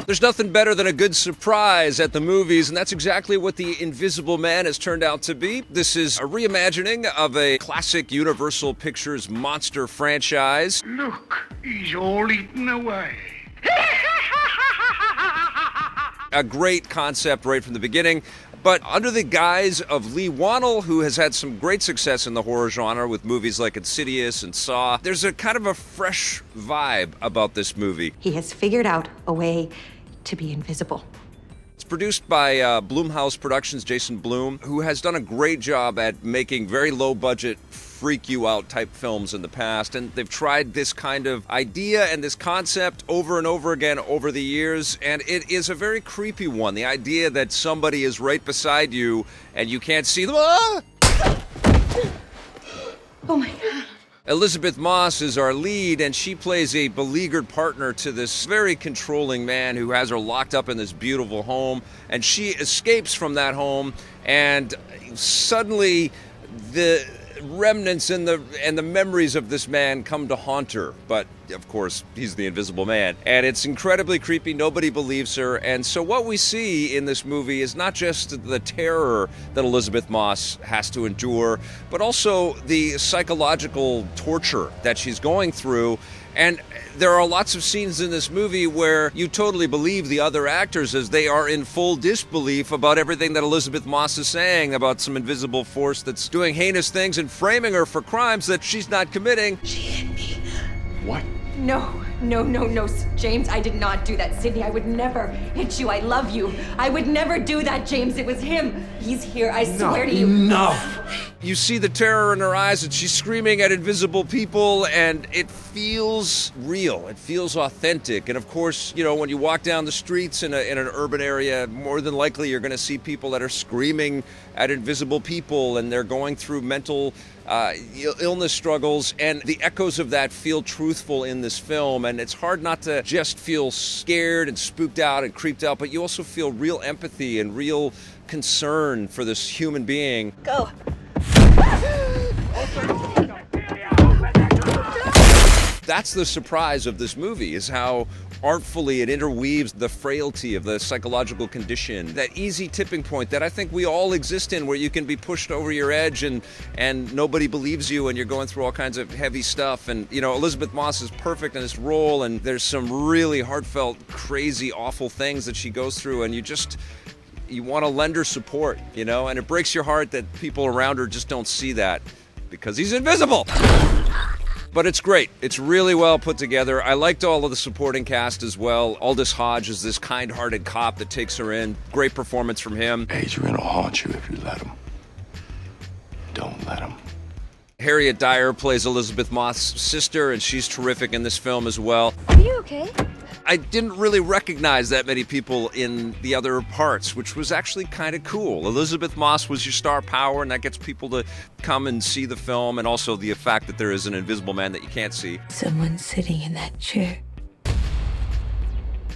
There's nothing better than a good surprise at the movies, and that's exactly what The Invisible Man has turned out to be. This is a reimagining of a classic Universal Pictures monster franchise. Look, he's all eaten away. A great concept right from the beginning, but under the guise of Leigh Whannell, who has had some great success in the horror genre with movies like Insidious and Saw, there's a kind of a fresh vibe about this movie. He has figured out a way to be invisible. It's produced by Blumhouse Productions, Jason Blum, who has done a great job at making very low-budget, freak-you-out type films in the past, and they've tried this kind of idea and this concept over and over again over the years, and it is a very creepy one. The idea that somebody is right beside you and you can't see them. Ah! Oh my God. Elisabeth Moss is our lead, and she plays a beleaguered partner to this very controlling man who has her locked up in this beautiful home, and she escapes from that home, and suddenly the remnants and the memories of this man come to haunt her. But of course, he's the Invisible Man, and it's incredibly creepy. Nobody believes her, and so what we see in this movie is not just the terror that Elisabeth Moss has to endure, but also the psychological torture that she's going through. And there are lots of scenes in this movie where you totally believe the other actors as they are in full disbelief about everything that Elisabeth Moss is saying about some invisible force that's doing heinous things and framing her for crimes that she's not committing. She hit me. What? No, James, I did not do that. Sydney, I would never hit you. I love you. I would never do that, James. It was him. He's here, I swear to you. Enough! You see the terror in her eyes, and she's screaming at invisible people, and it feels real. It feels authentic. And of course, you know, when you walk down the streets in an urban area, more than likely you're going to see people that are screaming at invisible people, and they're going through mental illness struggles, and the echoes of that feel truthful in this film. And it's hard not to just feel scared and spooked out and creeped out, but you also feel real empathy and real concern for this human being. Go. That's the surprise of this movie, is how artfully it interweaves the frailty of the psychological condition, that easy tipping point that I think we all exist in, where you can be pushed over your edge and nobody believes you and you're going through all kinds of heavy stuff. And, you know, Elisabeth Moss is perfect in this role, and there's some really heartfelt, crazy, awful things that she goes through, and you want to lend her support, you know, and it breaks your heart that people around her just don't see that because he's invisible. But it's great. It's really well put together. I liked all of the supporting cast as well. Aldous Hodge is this kind-hearted cop that takes her in. Great performance from him. Adrian will haunt you if you let him. Don't let him. Harriet Dyer plays Elisabeth Moss' sister, and she's terrific in this film as well. Are you okay? I didn't really recognize that many people in the other parts, which was actually kind of cool. Elisabeth Moss was your star power, and that gets people to come and see the film, and also the fact that there is an invisible man that you can't see. Someone's sitting in that chair.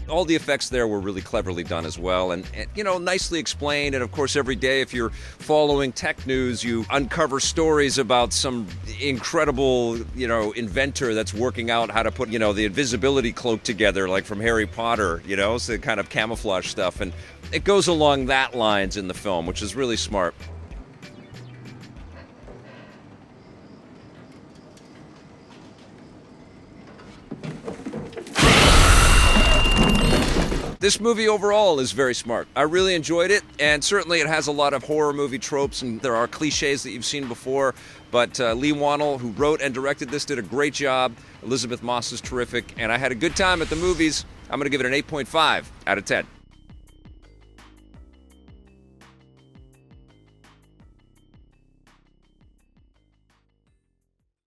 All the effects there were really cleverly done as well, and you know, nicely explained. And of course, every day, if you're following tech news, you uncover stories about some incredible, you know, inventor that's working out how to put, you know, the invisibility cloak together, like from Harry Potter, you know, so kind of camouflage stuff. And it goes along that lines in the film, which is really smart. This movie overall is very smart. I really enjoyed it, and certainly it has a lot of horror movie tropes, and there are cliches that you've seen before, but Leigh Whannell, who wrote and directed this, did a great job. Elisabeth Moss is terrific, and I had a good time at the movies. I'm going to give it an 8.5 out of 10.